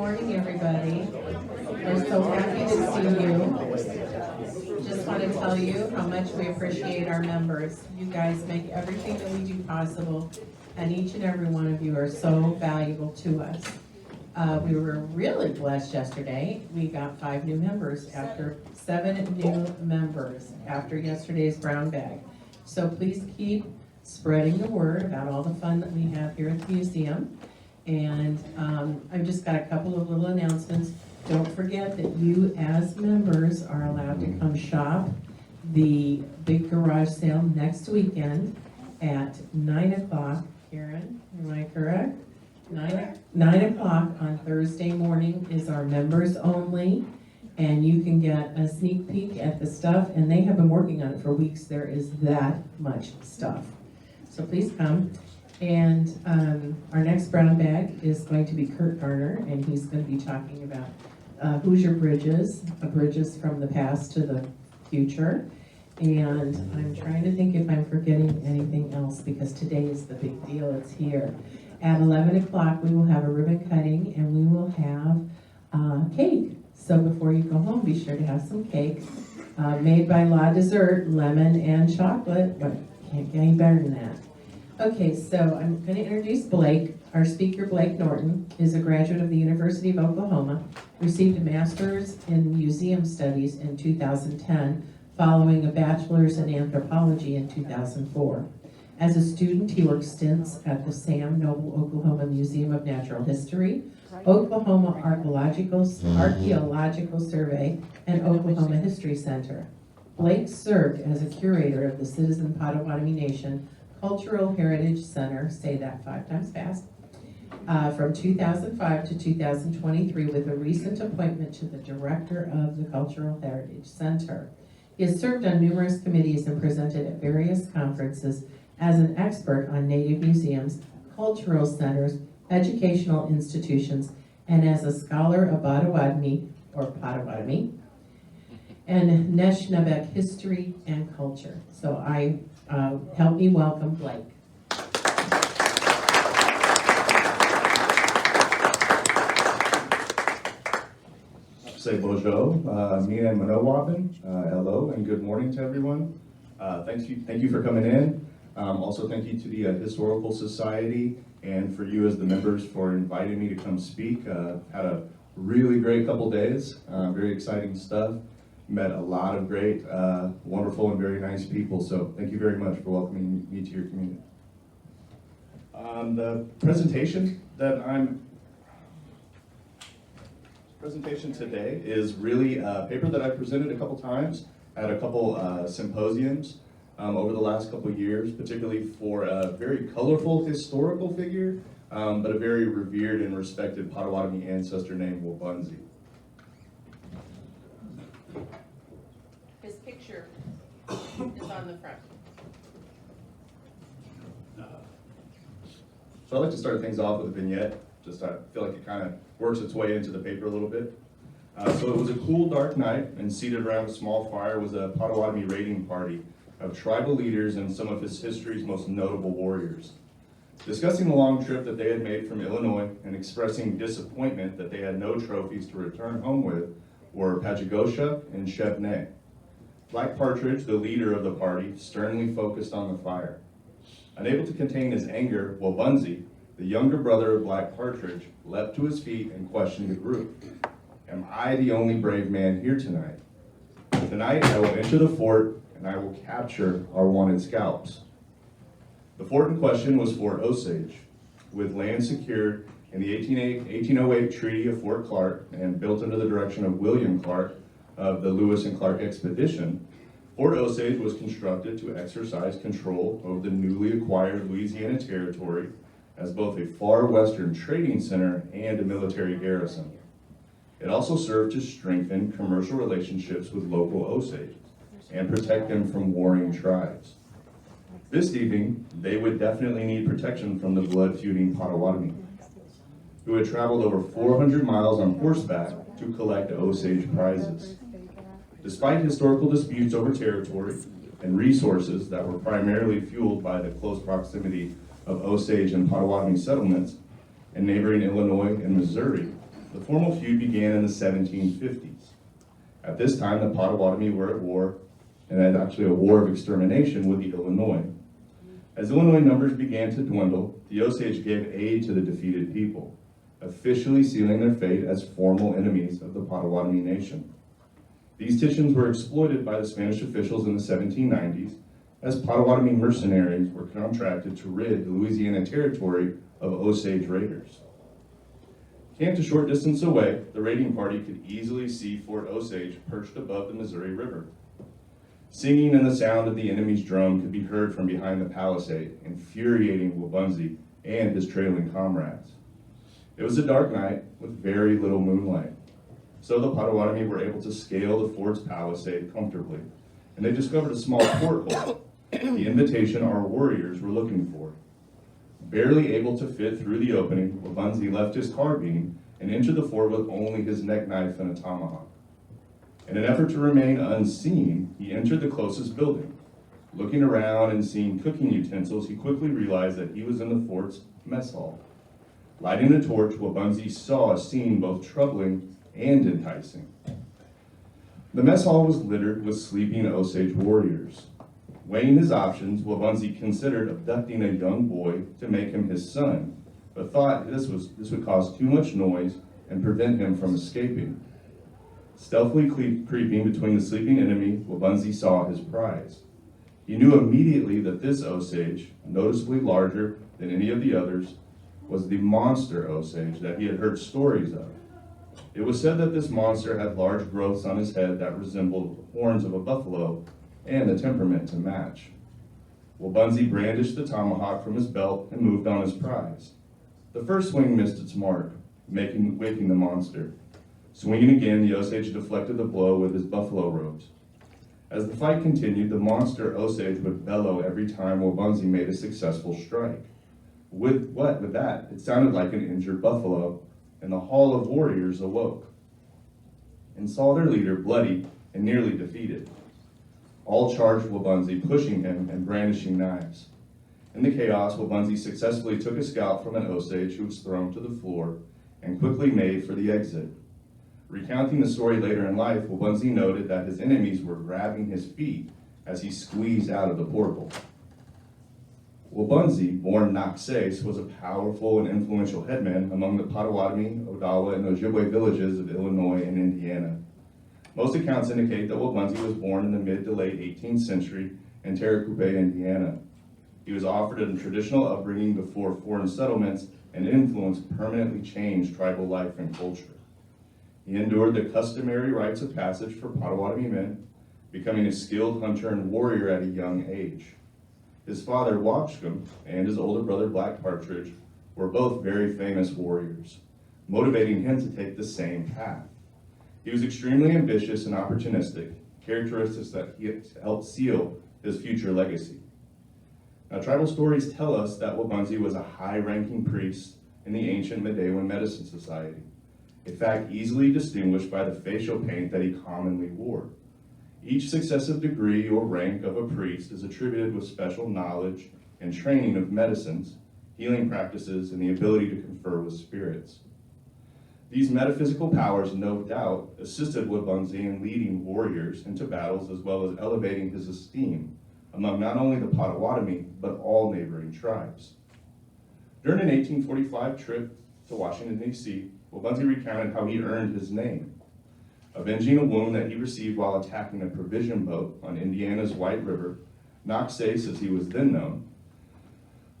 morning, everybody. We're so happy to see you. Just want to tell you how much we appreciate our members. You guys make everything that we do possible, and each and every one of you are so valuable to us. We were really blessed yesterday. We got 7 new members after yesterday's brown bag. So please keep spreading the word about all the fun that we have here at the museum. And I've just got a couple of little announcements. Don't forget that you as members are allowed to come shop the big garage sale next weekend at 9 o'clock. Karen, am I correct? 9 o'clock on Thursday morning is our members only, and you can get a sneak peek at the stuff, and they have been working on it for weeks. There is that much stuff. So please come. And our next brown bag is going to be Kurt Garner, and he's going to be talking about Hoosier bridges from the past to the future. And I'm trying to think if I'm forgetting anything else, because today is the big deal. It's here. At 11 o'clock, we will have a ribbon cutting, and we will have cake. So before you go home, be sure to have some cake. Made by La Dessert, lemon and chocolate. But can't get any better than that. Okay, so I'm going to introduce Blake. Our speaker, Blake Norton, is a graduate of the University of Oklahoma, received a master's in museum studies in 2010, following a bachelor's in anthropology in 2004. As a student, he worked stints at the Sam Noble Oklahoma Museum of Natural History, Oklahoma Archaeological Survey, and Oklahoma History Center. Blake served as a curator of the Citizen Potawatomi Nation Cultural Heritage Center, say that 5 times fast, from 2005 to 2023, with a recent appointment to the director of the Cultural Heritage Center. He has served on numerous committees and presented at various conferences as an expert on Native museums, cultural centers, educational institutions, and as a scholar of Potawatomi, and Neshnabek history and culture. So help me welcome Blake. Say bonjour, Mina and Manowabin. Hello and good morning to everyone. Thank you for coming in. Also thank you to the Historical Society and for you as the members for inviting me to come speak. Had a really great couple days, very exciting stuff. Met a lot of great, wonderful and very nice people. So thank you very much for welcoming me to your community. The presentation today is really a paper that I presented a couple times at a couple symposiums over the last couple years, particularly for a very colorful historical figure, but a very revered and respected Potawatomi ancestor named Wabaunsee. His picture is on the front. So I'd like to start things off with a vignette. Just I feel like it kind of works its way into the paper a little bit. So it was a cool, dark night, and seated around a small fire was a Potawatomi raiding party of tribal leaders and some of his history's most notable warriors. Discussing the long trip that they had made from Illinois and expressing disappointment that they had no trophies to return home with were Pachagosha and Chevnay. Black Partridge, the leader of the party, sternly focused on the fire. Unable to contain his anger, Wabaunsee, the younger brother of Black Partridge, leapt to his feet and questioned the group. Am I the only brave man here tonight? Tonight I will enter the fort and I will capture our wanted scalps. The fort in question was Fort Osage, with land secured in the 1808 Treaty of Fort Clark and built under the direction of William Clark of the Lewis and Clark Expedition. Fort Osage was constructed to exercise control over the newly acquired Louisiana Territory as both a far western trading center and a military garrison. It also served to strengthen commercial relationships with local Osage and protect them from warring tribes. This evening, they would definitely need protection from the blood-feuding Potawatomi, who had traveled over 400 miles on horseback to collect Osage prizes. Despite historical disputes over territory and resources that were primarily fueled by the close proximity of Osage and Potawatomi settlements in neighboring Illinois and Missouri, The formal feud began in the 1750s. At this time, the Potawatomi were at war, and had actually a war of extermination with the Illinois. As Illinois numbers began to dwindle, the Osage gave aid to the defeated people, officially sealing their fate as formal enemies of the Potawatomi nation. These tensions were exploited by the Spanish officials in the 1790s as Potawatomi mercenaries were contracted to rid the Louisiana Territory of Osage raiders. Camped a short distance away, the raiding party could easily see Fort Osage perched above the Missouri River. Singing and the sound of the enemy's drum could be heard from behind the palisade, infuriating Wabaunsee and his trailing comrades. It was a dark night with very little moonlight, so the Potawatomi were able to scale the fort's palisade comfortably, and they discovered a small porthole, the invitation our warriors were looking for. Barely able to fit through the opening, Wabaunsee left his carbine and entered the fort with only his neck knife and a tomahawk. In an effort to remain unseen, he entered the closest building. Looking around and seeing cooking utensils, he quickly realized that he was in the fort's mess hall. Lighting a torch, Wabaunsee saw a scene both troubling and enticing. The mess hall was littered with sleeping Osage warriors. Weighing his options, Wabaunsee considered abducting a young boy to make him his son, but thought this would cause too much noise and prevent him from escaping. Stealthily creeping between the sleeping enemy, Wabaunsee saw his prize. He knew immediately that this Osage, noticeably larger than any of the others, was the monster Osage that he had heard stories of. It was said that this monster had large growths on his head that resembled the horns of a buffalo and a temperament to match. Wabaunsee brandished the tomahawk from his belt and moved on his prize. The first swing missed its mark, waking the monster. Swinging again, the Osage deflected the blow with his buffalo robes. As the fight continued, the monster Osage would bellow every time Wabaunsee made a successful strike. With that? It sounded like an injured buffalo, and the Hall of Warriors awoke and saw their leader bloody and nearly defeated. All charged Wabaunsee, pushing him and brandishing knives. In the chaos, Wabaunsee successfully took a scalp from an Osage who was thrown to the floor and quickly made for the exit. Recounting the story later in life, Wabaunsee noted that his enemies were grabbing his feet as he squeezed out of the portal. Wabaunsee, born Noxace, was a powerful and influential headman among the Potawatomi, Odawa, and Ojibwe villages of Illinois and Indiana. Most accounts indicate that Wabaunsee was born in the mid to late 18th century in Taracoupé, Indiana. He was offered a traditional upbringing before foreign settlements and influence permanently changed tribal life and culture. He endured the customary rites of passage for Potawatomi men, becoming a skilled hunter and warrior at a young age. His father, Wabscom, and his older brother, Black Partridge, were both very famous warriors, motivating him to take the same path. He was extremely ambitious and opportunistic, characteristics that helped seal his future legacy. Now, tribal stories tell us that Wabaunsee was a high-ranking priest in the ancient Medewan Medicine Society, a fact easily distinguished by the facial paint that he commonly wore. Each successive degree or rank of a priest is attributed with special knowledge and training of medicines, healing practices, and the ability to confer with spirits. These metaphysical powers, no doubt, assisted Wabaunsee in leading warriors into battles as well as elevating his esteem among not only the Potawatomi, but all neighboring tribes. During an 1845 trip to Washington, D.C., Wabaunsee recounted how he earned his name, avenging a wound that he received while attacking a provision boat on Indiana's White River. Noxace, as he was then known,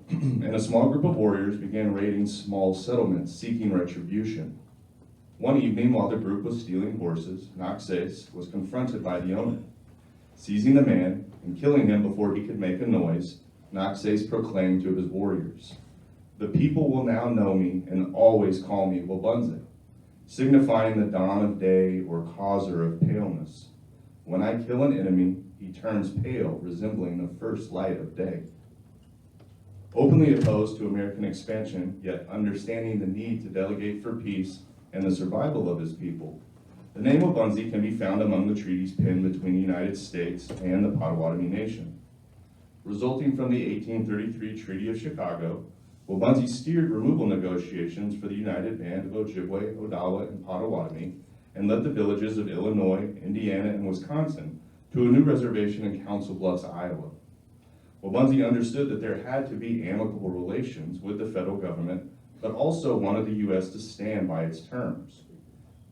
and a small group of warriors began raiding small settlements seeking retribution. One evening, while the group was stealing horses, Noxace was confronted by the owner. Seizing the man and killing him before he could make a noise, Noxace proclaimed to his warriors, "The people will now know me and always call me Wabaunsee," signifying the dawn of day or causer of paleness. When I kill an enemy, he turns pale, resembling the first light of day. Openly opposed to American expansion, yet understanding the need to delegate for peace and the survival of his people, the name Wabaunsee can be found among the treaties penned between the United States and the Potawatomi Nation. Resulting from the 1833 Treaty of Chicago, Wabaunsee steered removal negotiations for the United Band of Ojibwe, Odawa, and Potawatomi, and led the villages of Illinois, Indiana, and Wisconsin to a new reservation in Council Bluffs, Iowa. Wabaunsee understood that there had to be amicable relations with the federal government, but also wanted the U.S. to stand by its terms.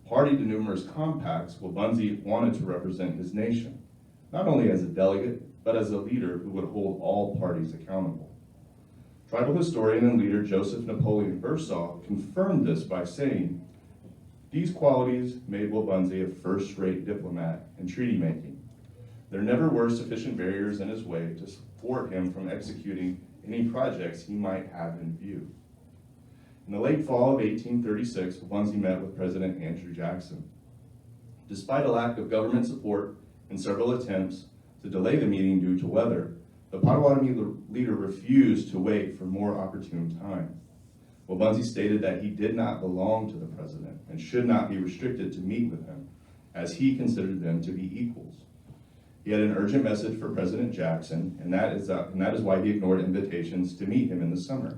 Party to numerous compacts, Wabaunsee wanted to represent his nation, not only as a delegate, but as a leader who would hold all parties accountable. Tribal historian and leader Joseph Napoleon Bursaw confirmed this by saying, "These qualities made Wabaunsee a first-rate diplomat in treaty making. There never were sufficient barriers in his way to thwart him from executing any projects he might have in view." In the late fall of 1836, Wabaunsee met with President Andrew Jackson. Despite a lack of government support and several attempts to delay the meeting due to weather, the Potawatomi leader refused to wait for more opportune time. Wabaunsee stated that he did not belong to the president and should not be restricted to meet with him, as he considered them to be equals. He had an urgent message for President Jackson, and that is why he ignored invitations to meet him in the summer.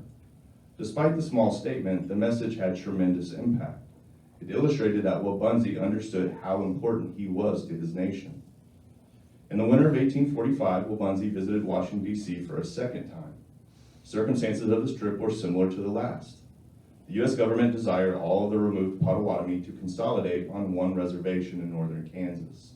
Despite the small statement, the message had tremendous impact. It illustrated that Wabaunsee understood how important he was to his nation. In the winter of 1845, Wabaunsee visited Washington, D.C. for a second time. Circumstances of this trip were similar to the last. The U.S. government desired all of the removed Potawatomi to consolidate on one reservation in northern Kansas.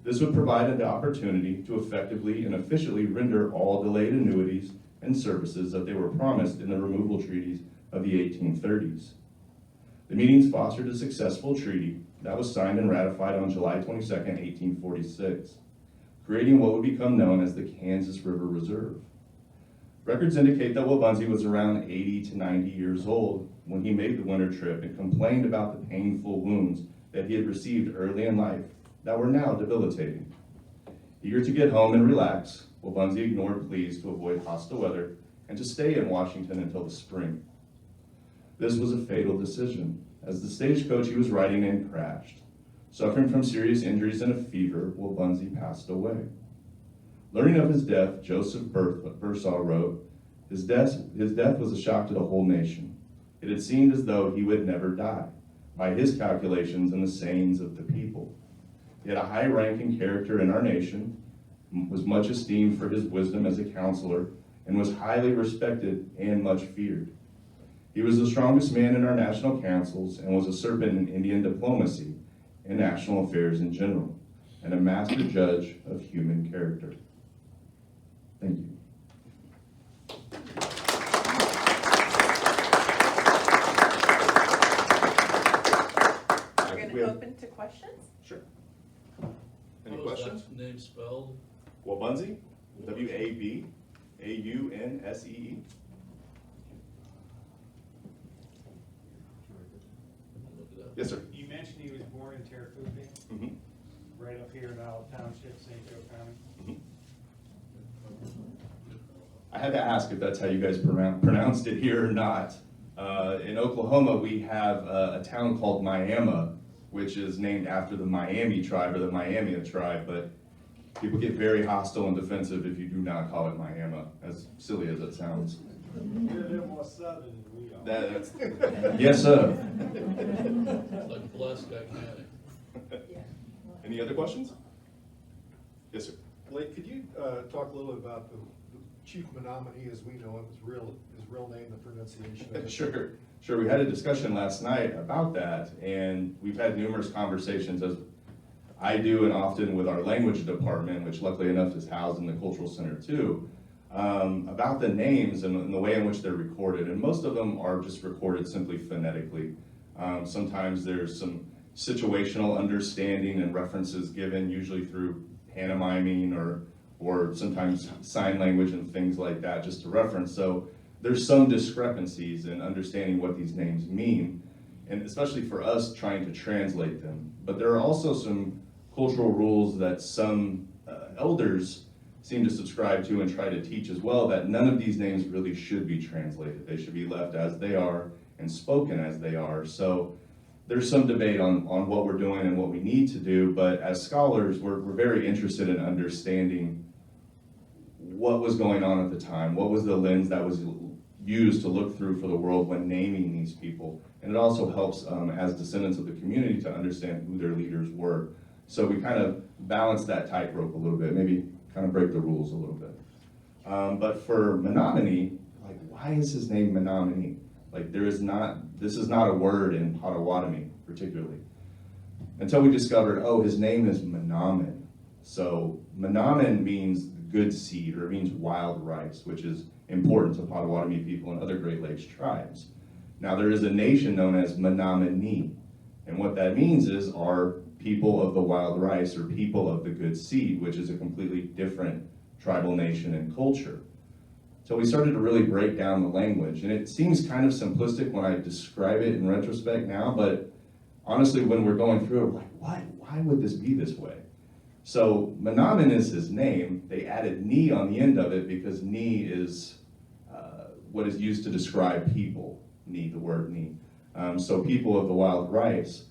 This would provide an opportunity to effectively and efficiently render all delayed annuities and services that they were promised in the removal treaties of the 1830s. The meetings fostered a successful treaty that was signed and ratified on July 22, 1846. Creating what would become known as the Kansas River Reserve. Records indicate that Wabaunsee was around 80 to 90 years old when he made the winter trip and complained about the painful wounds that he had received early in life that were now debilitating. Eager to get home and relax, Wabaunsee ignored pleas to avoid hostile weather and to stay in Washington until the spring. This was a fatal decision, as the stagecoach he was riding in crashed. Suffering from serious injuries and a fever, Wabaunsee passed away. Learning of his death, Joseph Bursaw wrote, his death was a shock to the whole nation. It had seemed as though he would never die, by his calculations and the sayings of the people. He had a high-ranking character in our nation, was much esteemed for his wisdom as a counselor, and was highly respected and much feared. He was the strongest man in our national councils and was a serpent in Indian diplomacy and national affairs in general, and a master judge of human character. Thank you. We're going to open to questions. Sure. Any How is questions? that name spelled? Wabaunsee, Wabaunsee. Look it up. Yes, sir. You mentioned he was born in Terrafupe, Mm-hmm. right up here in Isle Township, St. Joe County. I had to ask if that's how you guys pronounced it here or not. In Oklahoma, we have a town called Miami, which is named after the Miami tribe or the Miami tribe, but people get very hostile and defensive if you do not call it Miami, as silly as it sounds. You're a little more southern than we are. That's, yes, sir. It's like Pulaski County. Any other questions? Yes, sir. Blake, could you talk a little about the Chief Menominee as we know him, his real name, the pronunciation of it? Sure. We had a discussion last night about that, and we've had numerous conversations, as I do and often with our language department, which luckily enough is housed in the Cultural Center too, about the names and the way in which they're recorded. And most of them are just recorded simply phonetically. Sometimes there's some situational understanding and references given, usually through pantomiming or sometimes sign language and things like that, just to reference. So there's some discrepancies in understanding what these names mean, and especially for us trying to translate them. But there are also some cultural rules that some elders seem to subscribe to and try to teach as well, that none of these names really should be translated. They should be left as they are and spoken as they are. So there's some debate on what we're doing and what we need to do, but as scholars, we're very interested in understanding what was going on at the time, what was the lens that was use to look through for the world when naming these people. And it also helps as descendants of the community to understand who their leaders were. So we kind of balance that tightrope a little bit, maybe kind of break the rules a little bit. But for Menominee, like, why is his name Menominee? Like, this is not a word in Potawatomi particularly. Until we discovered, oh, his name is Menomin. So Menomin means good seed, or it means wild rice, which is important to Potawatomi people and other Great Lakes tribes. Now there is a nation known as Menominee, and what that means is our people of the wild rice, or people of the good seed, which is a completely different tribal nation and culture. So we started to really break down the language, and it seems kind of simplistic when I describe it in retrospect now, but honestly, when we're going through it, we're like, why would this be this way? So Menomin is his name. They added "ni" on the end of it because "ni" is what is used to describe people. Ni, the word "ni." So people of the wild rice.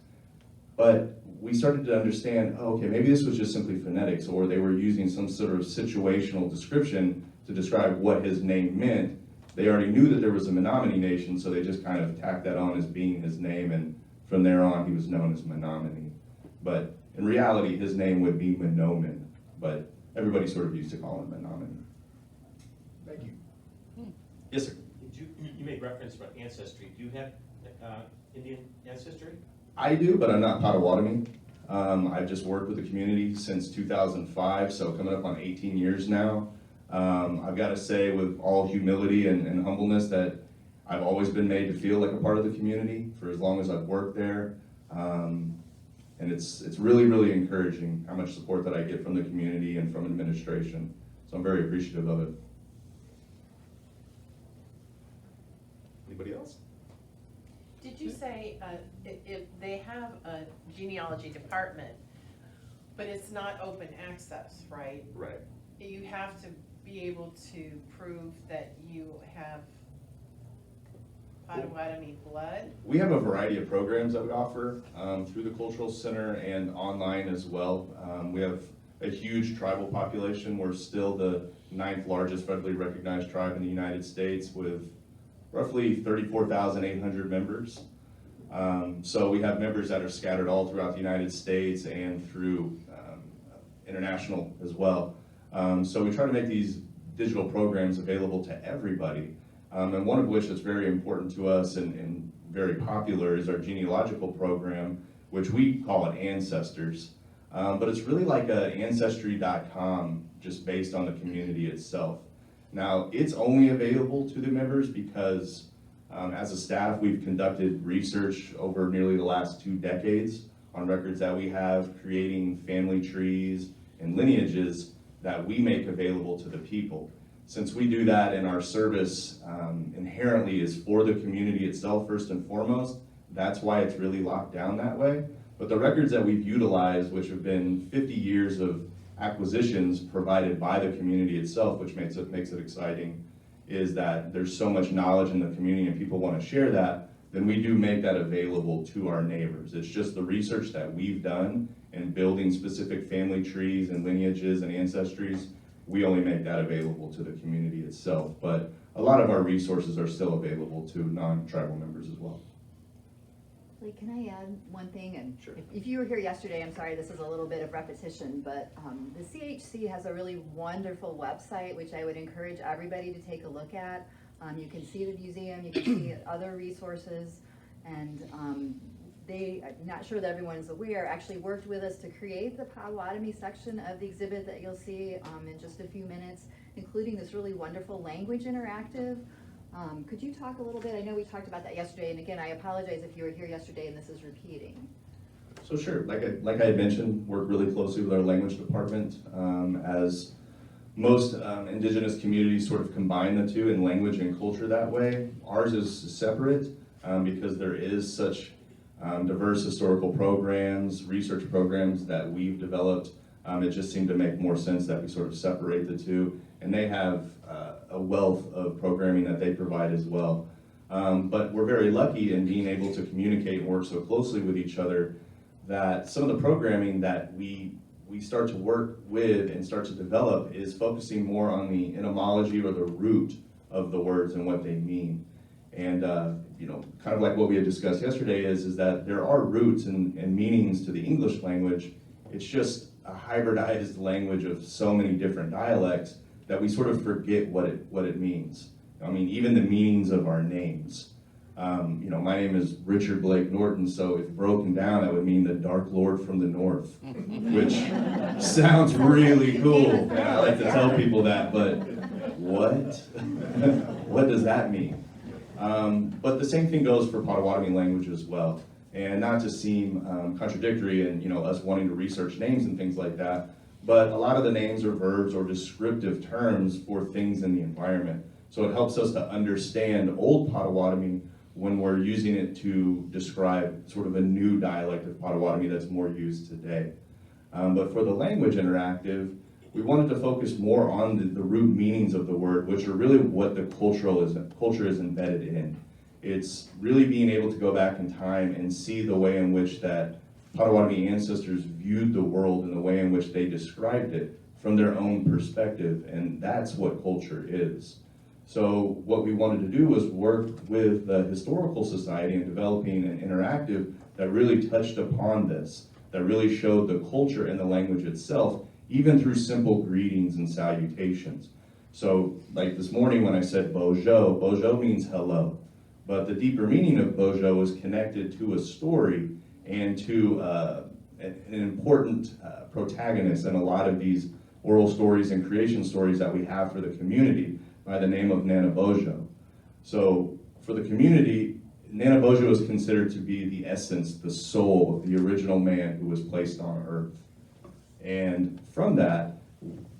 But we started to understand, oh, okay, maybe this was just simply phonetics, or they were using some sort of situational description to describe what his name meant. They already knew that there was a Menominee nation, so they just kind of tacked that on as being his name, and from there on he was known as Menominee. But in reality, his name would be Menomin, but everybody sort of used to call him Menominee. Thank you. Yes, sir. You made reference about ancestry. Do you have Indian ancestry? I do, but I'm not Potawatomi. I've just worked with the community since 2005, so coming up on 18 years now. I've got to say, with all humility and humbleness, that I've always been made to feel like a part of the community for as long as I've worked there. And it's really, really encouraging how much support that I get from the community and from administration. So I'm very appreciative of it. Anybody else? Did you say if they have a genealogy department, but it's not open access, right? Right. You have to be able to prove that you have Potawatomi blood? We have a variety of programs that we offer through the Cultural Center and online as well. We have a huge tribal population. We're still the 9th largest federally recognized tribe in the United States with roughly 34,800 members. So we have members that are scattered all throughout the United States and through international as well. So we try to make these digital programs available to everybody. And one of which is very important to us and very popular is our genealogical program, which we call it Ancestors. But it's really like a Ancestry.com, just based on the community itself. Now, it's only available to the members because as a staff, we've conducted research over nearly the last 2 decades on records that we have, creating family trees and lineages that we make available to the people. Since we do that and our service inherently is for the community itself first and foremost, that's why it's really locked down that way. But the records that we've utilized, which have been 50 years of acquisitions provided by the community itself, which makes it exciting, is that there's so much knowledge in the community and people want to share that, then we do make that available to our neighbors. It's just the research that we've done in building specific family trees and lineages and ancestries. We only make that available to the community itself, but a lot of our resources are still available to non-tribal members as well. Lee, can I add one thing? And Sure. if you were here yesterday, I'm sorry, this is a little bit of repetition, but the CHC has a really wonderful website, which I would encourage everybody to take a look at. You can see the museum, you can see other resources, and they, I'm not sure that everyone's aware, actually worked with us to create the Potawatomi section of the exhibit that you'll see in just a few minutes, including this really wonderful language interactive. Could you talk a little bit? I know we talked about that yesterday, and again, I apologize if you were here yesterday and this is repeating. So sure, like I had mentioned, work really closely with our language department. As most indigenous communities sort of combine the two in language and culture that way. Ours is separate because there is such diverse historical programs, research programs that we've developed. It just seemed to make more sense that we sort of separate the two, and they have a wealth of programming that they provide as well. But we're very lucky in being able to communicate and work so closely with each other that some of the programming that we start to work with and start to develop is focusing more on the etymology or the root of the words and what they mean. And you know, kind of like what we had discussed yesterday is that there are roots and meanings to the English language. It's just a hybridized language of so many different dialects that we sort of forget what it means. I mean, even the meanings of our names. You know, my name is Richard Blake Norton, so if broken down, that would mean the Dark Lord from the North, which sounds really cool. And I like to tell people that, but what? What does that mean? But the same thing goes for Potawatomi language as well. And not to seem contradictory and, you know, us wanting to research names and things like that, but a lot of the names are verbs or descriptive terms for things in the environment. So it helps us to understand Old Potawatomi when we're using it to describe sort of a new dialect of Potawatomi that's more used today. But for the language interactive, we wanted to focus more on the root meanings of the word, which are really what the culture is embedded in. It's really being able to go back in time and see the way in which that Potawatomi ancestors viewed the world and the way in which they described it from their own perspective, and that's what culture is. So what we wanted to do was work with the Historical Society in developing an interactive that really touched upon this, that really showed the culture and the language itself, even through simple greetings and salutations. So like this morning when I said Bojo, Bojo means hello. But the deeper meaning of Bojo is connected to a story and to an important protagonist in a lot of these oral stories and creation stories that we have for the community by the name of Nana Bojo. So for the community, Nana Bojo is considered to be the essence, the soul of the original man who was placed on earth. And from that,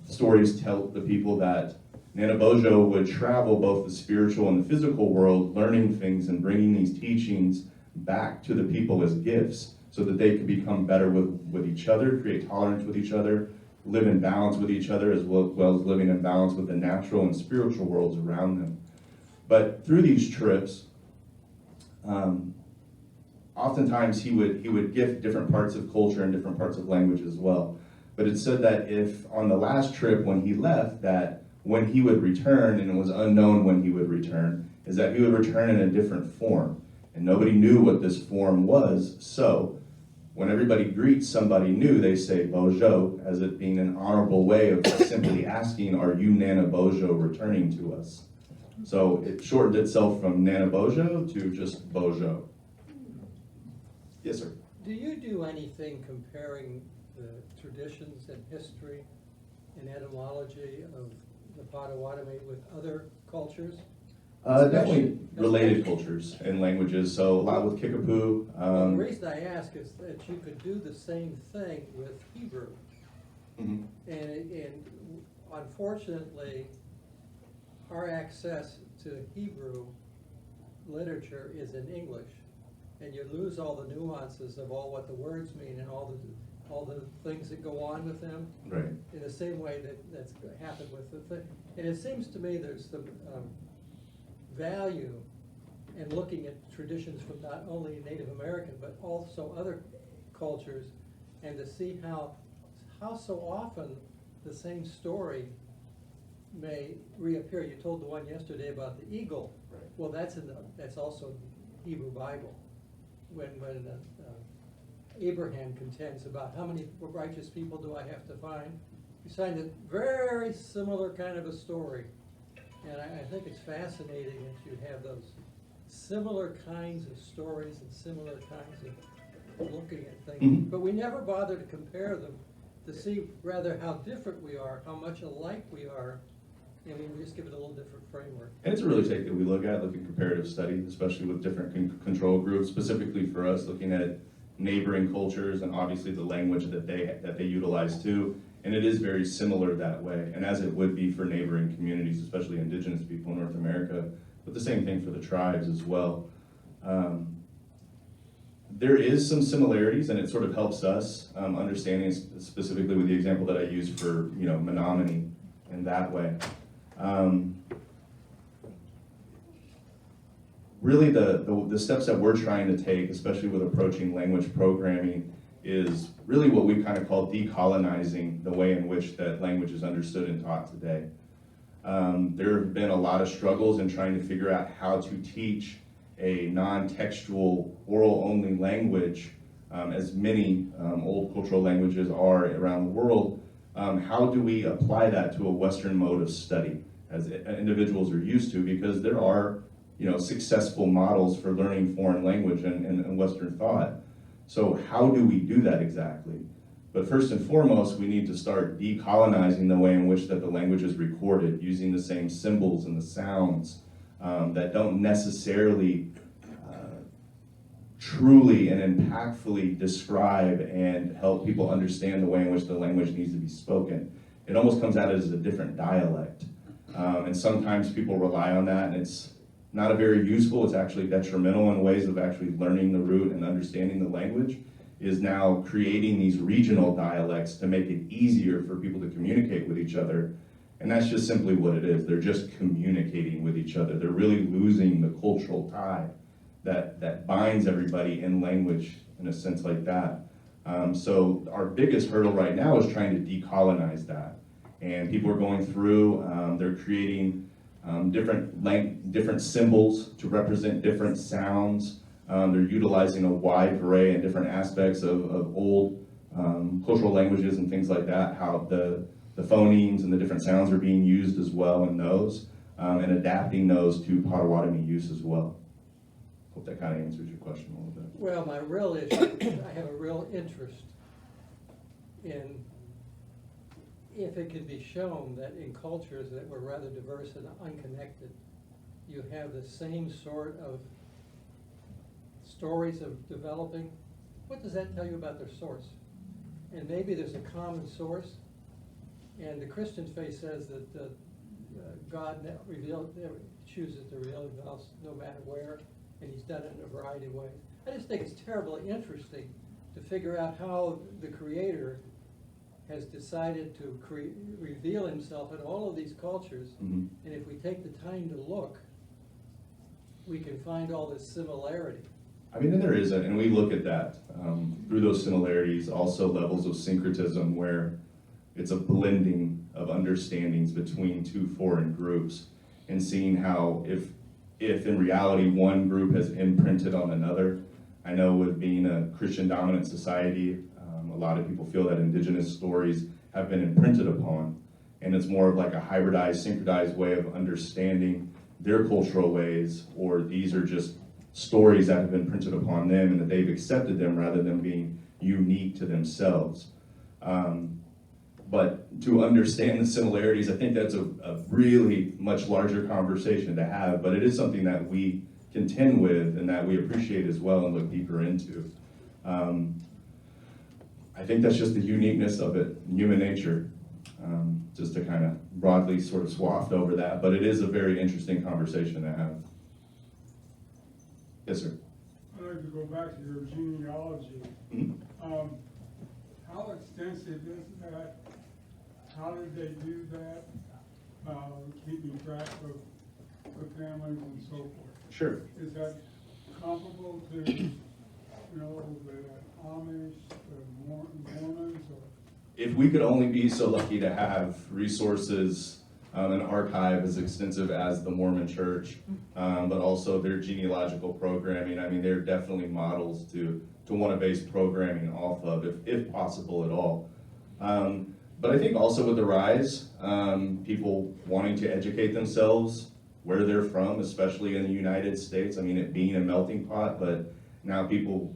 stories tell the people that Nana Bojo would travel both the spiritual and the physical world, learning things and bringing these teachings back to the people as gifts so that they could become better with each other, create tolerance with each other, live in balance with each other, as well as living in balance with the natural and spiritual worlds around them. But through these trips, oftentimes he would gift different parts of culture and different parts of language as well. But it said that if on the last trip when he left, that when he would return, and it was unknown when he would return, is that he would return in a different form. And nobody knew what this form was, so when everybody greets somebody new, they say Bojo, as it being an honorable way of simply asking, are you Nana Bojo returning to us? So it shortened itself from Nana Bojo to just Bojo. Yes, sir. Do you do anything comparing the traditions and history and etymology of the Potawatomi with other cultures? Definitely related cultures and languages, so a lot with Kickapoo. Well, the reason I ask is that you could do the same thing with Hebrew. Mhm. And unfortunately, our access to Hebrew literature is in English. And you lose all the nuances of all what the words mean and all the things that go on with them. Right. In the same way that's happened with the thing. And it seems to me there's some value in looking at traditions from not only Native American, but also other cultures, and to see how so often the same story may reappear. You told the one yesterday about the eagle. Right. Well, that's also Hebrew Bible. When Abraham contends about how many righteous people do I have to find, you find a very similar kind of a story. And I think it's fascinating that you have those similar kinds of stories and similar kinds of looking at things. Mhm. But we never bother to compare them to see rather how different we are, how much alike we are. And we just give it a little different framework. And it's a really take that we look at comparative study, especially with different control groups, specifically for us, looking at neighboring cultures and obviously the language that they utilize too. And it is very similar that way, and as it would be for neighboring communities, especially indigenous people in North America, but the same thing for the tribes as well. There is some similarities, and it sort of helps us understanding specifically with the example that I used for Menominee in that way. Really the steps that we're trying to take, especially with approaching language programming, is really what we kind of call decolonizing the way in which that language is understood and taught today. There have been a lot of struggles in trying to figure out how to teach a non-textual, oral-only language, as many old cultural languages are around the world. How do we apply that to a Western mode of study, as individuals are used to? Because there are, successful models for learning foreign language and Western thought. So how do we do that exactly? But first and foremost, we need to start decolonizing the way in which that the language is recorded, using the same symbols and the sounds that don't necessarily truly and impactfully describe and help people understand the way in which the language needs to be spoken. It almost comes at it as a different dialect. And sometimes people rely on that, and it's not a very useful, it's actually detrimental in ways of actually learning the root and understanding the language, is now creating these regional dialects to make it easier for people to communicate with each other. And that's just simply what it is. They're just communicating with each other. They're really losing the cultural tie that binds everybody in language in a sense like that. So our biggest hurdle right now is trying to decolonize that. And people are going through, they're creating different symbols to represent different sounds. They're utilizing a wide array and different aspects of old cultural languages and things like that, how the phonemes and the different sounds are being used as well in those, and adapting those to Potawatomi use as well. Hope that kind of answers your question a little bit. Well, my real issue, I have a real interest in if it could be shown that in cultures that were rather diverse and unconnected, you have the same sort of stories of developing. What does that tell you about their source? And maybe there's a common source, and the Christian faith says that God chooses to reveal himself no matter where, and he's done it in a variety of ways. I just think it's terribly interesting to figure out how the Creator has decided to reveal himself in all of these cultures. Mm-hmm. And if we take the time to look, we can find all this similarity. I mean, and there is, and we look at that through those similarities, also levels of syncretism where it's a blending of understandings between two foreign groups, and seeing how if in reality one group has imprinted on another. I know with being a Christian dominant society, a lot of people feel that indigenous stories have been imprinted upon, and it's more of like a hybridized, syncretized way of understanding their cultural ways, or these are just stories that have been printed upon them and that they've accepted them rather than being unique to themselves. But to understand the similarities, I think that's a really much larger conversation to have, but it is something that we contend with and that we appreciate as well and look deeper into. I think that's just the uniqueness of it, human nature, just to kind of broadly sort of swath over that, but it is a very interesting conversation to have. Yes, sir. I'd like to go back to your genealogy. Mm-hmm. How extensive is that? How did they do that? Keeping track of the families and so forth. Sure. Is that comparable to, the Amish, the Mormons, or? If we could only be so lucky to have resources, an archive as extensive as the Mormon Church, but also their genealogical programming. I mean, they're definitely models to want to base programming off of, if possible at all. But I think also with the rise, people wanting to educate themselves where they're from, especially in the United States. I mean, it being a melting pot, but now people,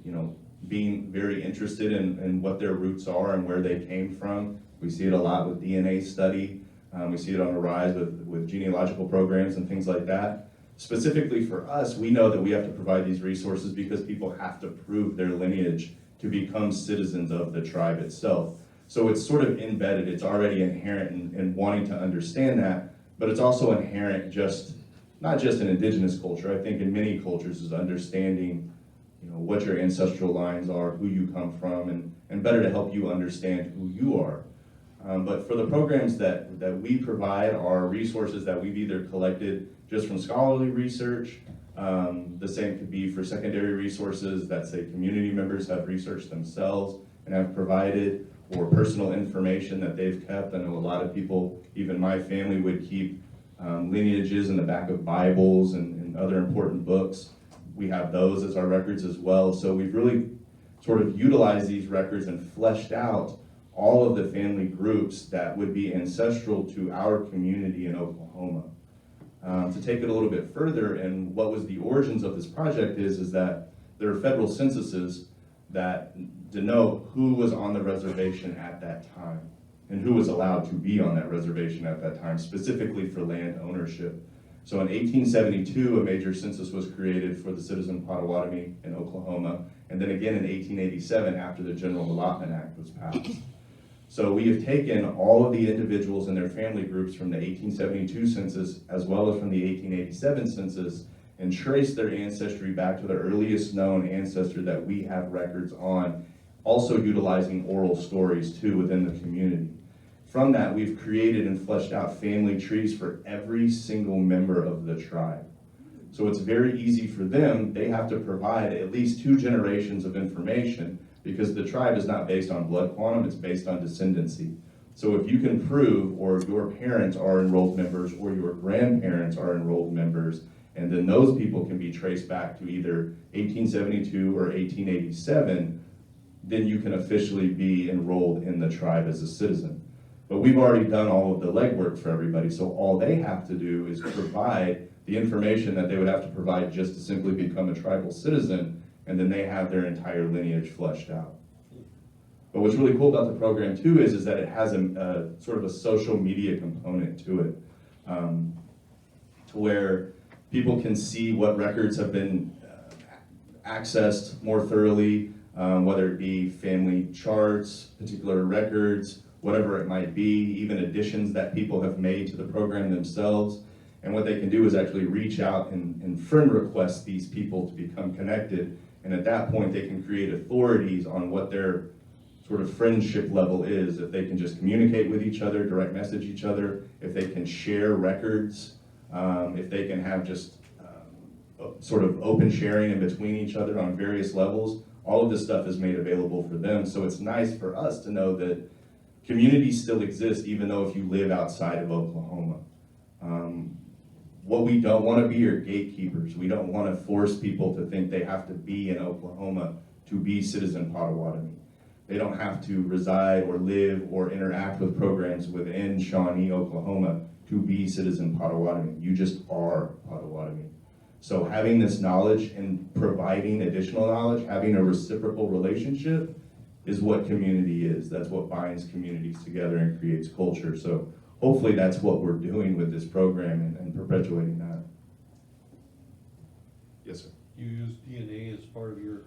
being very interested in what their roots are and where they came from. We see it a lot with DNA study. We see it on the rise with genealogical programs and things like that. Specifically for us, we know that we have to provide these resources because people have to prove their lineage to become citizens of the tribe itself. So it's sort of embedded, it's already inherent in wanting to understand that, but it's also inherent not just in indigenous culture, I think in many cultures is understanding what your ancestral lines are, who you come from, and better to help you understand who you are. But for the programs that we provide are resources that we've either collected just from scholarly research. The same could be for secondary resources that say community members have researched themselves and have provided, or personal information that they've kept. I know a lot of people, even my family, would keep lineages in the back of Bibles and other important books. We have those as our records as well. So we've really sort of utilized these records and fleshed out all of the family groups that would be ancestral to our community in Oklahoma. To take it a little bit further, and what was the origins of this project is that there are federal censuses that denote who was on the reservation at that time and who was allowed to be on that reservation at that time, specifically for land ownership. So in 1872, a major census was created for the citizen Potawatomi in Oklahoma, and then again in 1887 after the General Allotment Act was passed. So we have taken all of the individuals and their family groups from the 1872 census as well as from the 1887 census and traced their ancestry back to the earliest known ancestor that we have records on, also utilizing oral stories too within the community. From that, we've created and fleshed out family trees for every single member of the tribe. So it's very easy for them. They have to provide at least 2 generations of information because the tribe is not based on blood quantum, it's based on descendancy. So if you can prove, or your parents are enrolled members, or your grandparents are enrolled members, and then those people can be traced back to either 1872 or 1887, then you can officially be enrolled in the tribe as a citizen. But we've already done all of the legwork for everybody, so all they have to do is provide the information that they would have to provide just to simply become a tribal citizen, and then they have their entire lineage fleshed out. But what's really cool about the program too is that it has a sort of a social media component to it, to where people can see what records have been accessed more thoroughly, whether it be family charts, particular records, whatever it might be, even additions that people have made to the program themselves. And what they can do is actually reach out and friend request these people to become connected. And at that point, they can create authorities on what their sort of friendship level is. If they can just communicate with each other, direct message each other, if they can share records, if they can have just sort of open sharing in between each other on various levels, all of this stuff is made available for them. So it's nice for us to know that communities still exist even though if you live outside of Oklahoma. What we don't want to be are gatekeepers. We don't want to force people to think they have to be in Oklahoma to be citizen Potawatomi. They don't have to reside or live or interact with programs within Shawnee, Oklahoma to be citizen Potawatomi. You just are Potawatomi. So having this knowledge and providing additional knowledge, having a reciprocal relationship is what community is. That's what binds communities together and creates culture. So hopefully that's what we're doing with this program and perpetuating that. Yes, sir. You use DNA as part of your...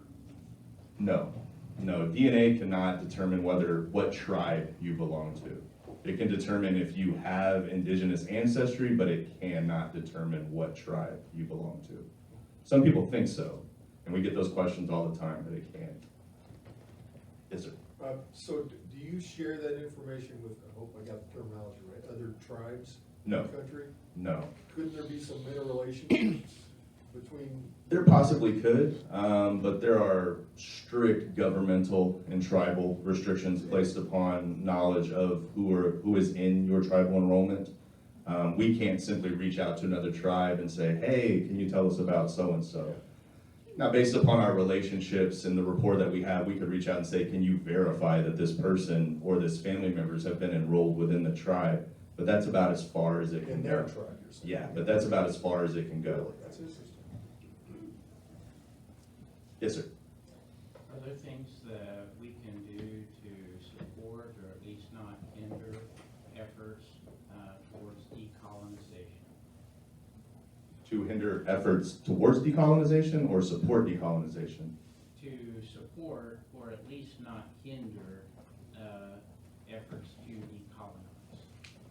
No, DNA cannot determine what tribe you belong to. It can determine if you have indigenous ancestry, but it cannot determine what tribe you belong to. Some people think so, and we get those questions all the time, but it can't. Yes, sir. So do you share that information with, I hope I got the terminology right, other tribes No. in the country? No. Couldn't there be some interrelationships between? There possibly could, but there are strict governmental and tribal restrictions placed upon knowledge of who is in your tribal enrollment. We can't simply reach out to another tribe and say, hey, can you tell us about so-and-so? Now, based upon our relationships and the rapport that we have, we could reach out and say, can you verify that this person or this family members have been enrolled within the tribe? But that's about as far as it can In go. their tribe, you're saying? Yeah, but that's about as far as it can go. That's interesting. Yes, sir. Are there things that we can do to support or at least not hinder efforts towards decolonization? To hinder efforts towards decolonization or support decolonization? To support or at least not hinder efforts to decolonize?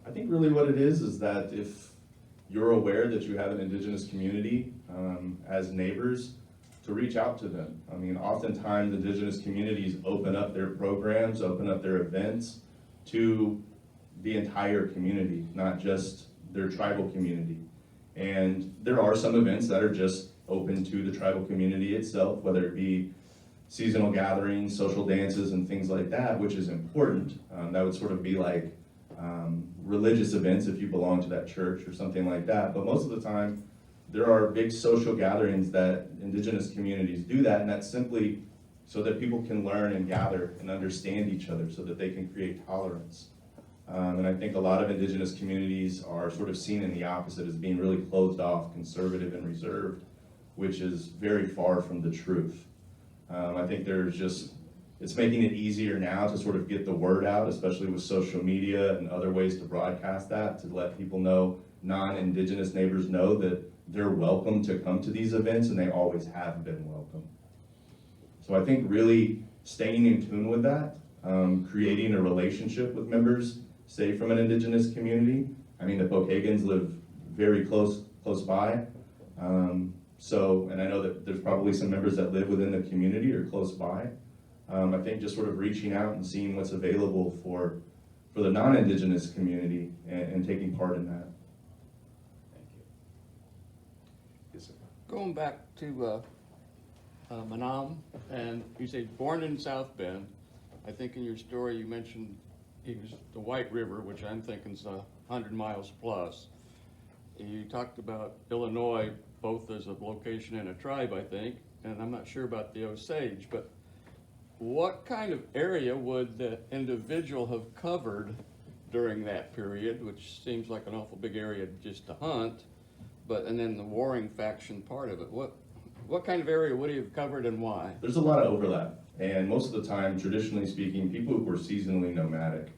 I think really what it is that if you're aware that you have an indigenous community as neighbors, to reach out to them. I mean, oftentimes indigenous communities open up their programs, open up their events to the entire community, not just their tribal community. And there are some events that are just open to the tribal community itself, whether it be seasonal gatherings, social dances, and things like that, which is important. That would sort of be like religious events if you belong to that church or something like that. But most of the time, there are big social gatherings that indigenous communities do that, and that's simply so that people can learn and gather and understand each other so that they can create tolerance. And I think a lot of indigenous communities are sort of seen in the opposite as being really closed off, conservative, and reserved, which is very far from the truth. I think it's making it easier now to sort of get the word out, especially with social media and other ways to broadcast that, to let people know, non-indigenous neighbors know that they're welcome to come to these events, and they always have been welcome. So I think really staying in tune with that, creating a relationship with members, say from an indigenous community. I mean, the Pokagons live very close by. And I know that there's probably some members that live within the community or close by. I think just sort of reaching out and seeing what's available for the non-indigenous community and taking part in that. Thank you. Yes, sir. Going back to Manam, and you say born in South Bend. I think in your story you mentioned he was the White River, which I'm thinking is 100 miles plus. You talked about Illinois both as a location and a tribe, I think, and I'm not sure about the Osage, but what kind of area would the individual have covered during that period, which seems like an awful big area just to hunt, and then the warring faction part of it? What kind of area would he have covered and why? There's a lot of overlap, and most of the time, traditionally speaking, people were seasonally nomadic.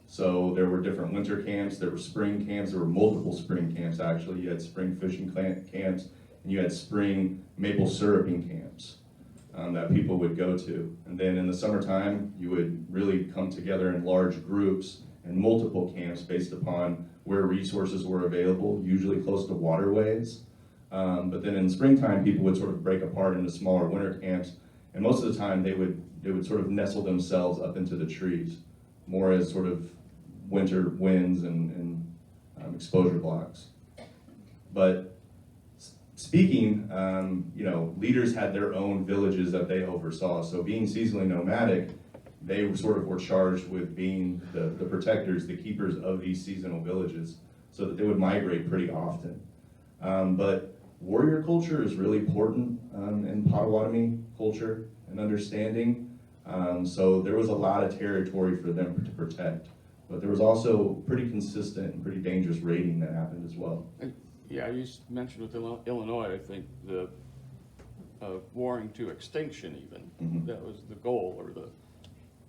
So there were different winter camps, there were spring camps, there were multiple spring camps actually. You had spring fishing camps, and you had spring maple syruping camps that people would go to. And then in the summertime, you would really come together in large groups in multiple camps based upon where resources were available, usually close to waterways. But then in springtime, people would sort of break apart into smaller winter camps, and most of the time they would sort of nestle themselves up into the trees, more as sort of winter winds and exposure blocks. But speaking, leaders had their own villages that they oversaw. So being seasonally nomadic, they sort of were charged with being the protectors, the keepers of these seasonal villages, so that they would migrate pretty often. But warrior culture is really important in Potawatomi culture and understanding. So there was a lot of territory for them to protect. But there was also pretty consistent and pretty dangerous raiding that happened as well. Yeah, you mentioned with Illinois, I think, the warring to extinction even. Mm-hmm. That was the goal, or the...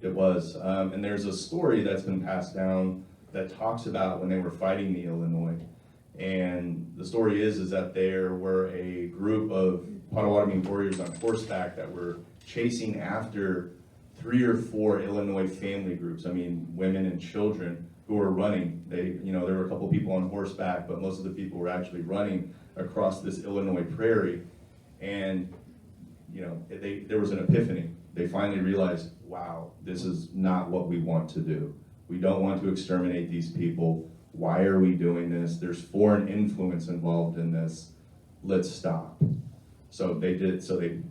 It was, and there's a story that's been passed down that talks about when they were fighting the Illinois. And the story is that there were a group of Potawatomi warriors on horseback that were chasing after 3 or 4 Illinois family groups, I mean, women and children who were running. There were a couple people on horseback, but most of the people were actually running across this Illinois prairie. And, there was an epiphany. They finally realized, wow, this is not what we want to do. We don't want to exterminate these people. Why are we doing this? There's foreign influence involved in this. Let's stop. So they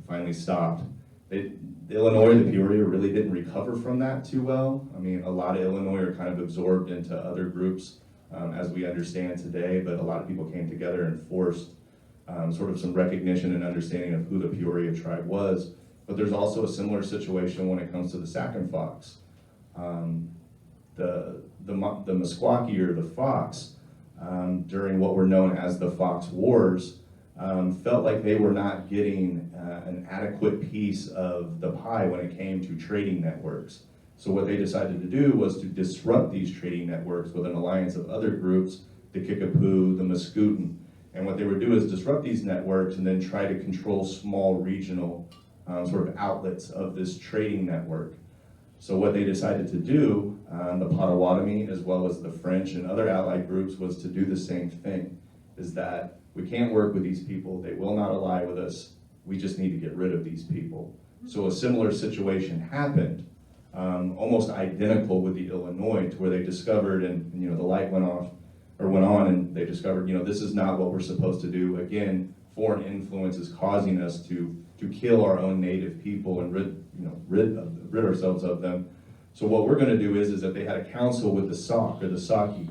finally stopped. Illinois, the Peoria, really didn't recover from that too well. I mean, a lot of Illinois are kind of absorbed into other groups as we understand today, but a lot of people came together and forced sort of some recognition and understanding of who the Peoria tribe was. But there's also a similar situation when it comes to the Sac and Fox. The Meskwaki or the Fox, during what were known as the Fox Wars, felt like they were not getting an adequate piece of the pie when it came to trading networks. So what they decided to do was to disrupt these trading networks with an alliance of other groups, the Kickapoo, the Mascoutin. And what they would do is disrupt these networks and then try to control small regional sort of outlets of this trading network. So what they decided to do, the Potawatomi as well as the French and other allied groups, was to do the same thing, is that we can't work with these people, they will not ally with us, we just need to get rid of these people. So a similar situation happened, almost identical with the Illinois, to where they discovered, and the light went on, and they discovered, this is not what we're supposed to do. Again, foreign influence is causing us to kill our own native people and rid ourselves of them. So what we're gonna do is that they had a council with the Sauk or the Saki,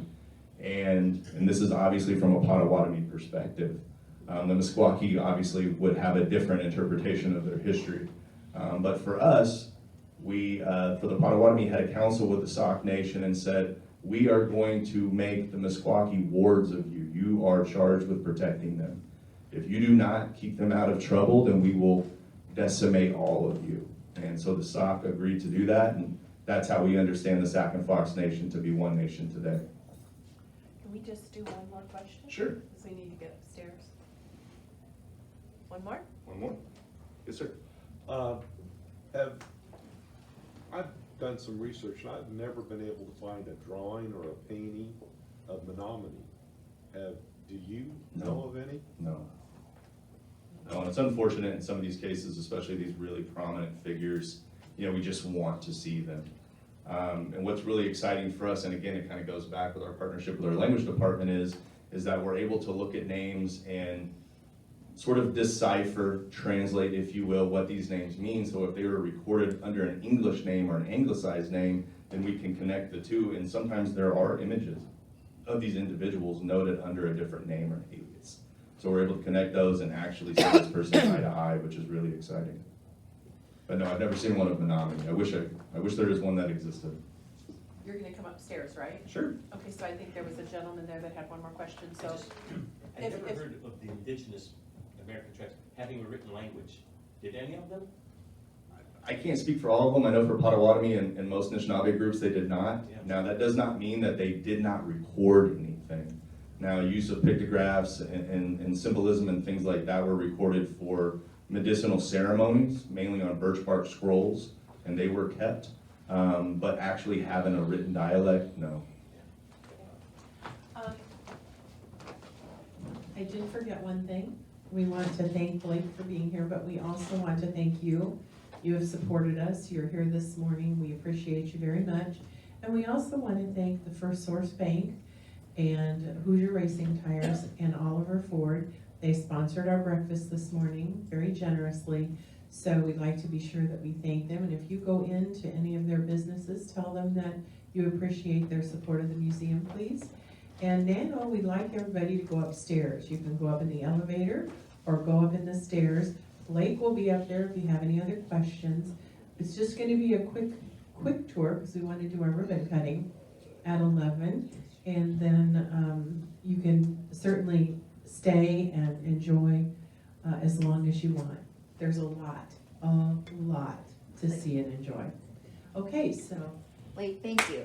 and this is obviously from a Potawatomi perspective. The Meskwaki obviously would have a different interpretation of their history. But for us, we, for the Potawatomi, had a council with the Sauk Nation and said, we are going to make the Meskwaki wards of you. You are charged with protecting them. If you do not keep them out of trouble, then we will decimate all of you. And so the Sauk agreed to do that, and that's how we understand the Sac and Fox Nation to be one nation today. Can we just do one more question? Sure. Because we need to get upstairs. One more? One more? Yes, sir. I've done some research, and I've never been able to find a drawing or a painting of Menominee. Do you know of any? No. No, and it's unfortunate in some of these cases, especially these really prominent figures, you know, we just want to see them. And what's really exciting for us, and again, it kind of goes back with our partnership with our language department, is that we're able to look at names and sort of decipher, translate, if you will, what these names mean. So if they were recorded under an English name or an anglicized name, then we can connect the two. And sometimes there are images of these individuals noted under a different name or alias. So we're able to connect those and actually see this person eye to eye, which is really exciting. But no, I've never seen one of Menominee. I wish there is one that existed. You're gonna come upstairs, right? Sure. Okay, so I think there was a gentleman there that had one more question, so. I've never heard of the indigenous American tribes having a written language. Did any of them? I can't speak for all of them. I know for Potawatomi and most Anishinaabe groups, they did not. Yeah. Now, that does not mean that they did not record anything. Now, use of pictographs and symbolism and things like that were recorded for medicinal ceremonies, mainly on birch bark scrolls, and they were kept. But actually having a written dialect, no. I did forget one thing. We want to thank Blake for being here, but we also want to thank you. You have supported us. You're here this morning. We appreciate you very much. And we also want to thank the First Source Bank and Hoosier Racing Tires and Oliver Ford. They sponsored our breakfast this morning very generously. So we'd like to be sure that we thank them. And if you go into any of their businesses, tell them that you appreciate their support of the museum, please. And now we'd like everybody to go upstairs. You can go up in the elevator or go up in the stairs. Blake will be up there if you have any other questions. It's just going to be a quick tour because we want to do our ribbon cutting at 11. And then you can certainly stay and enjoy as long as you want. There's a lot to see and enjoy. Okay, so. Wait, thank you.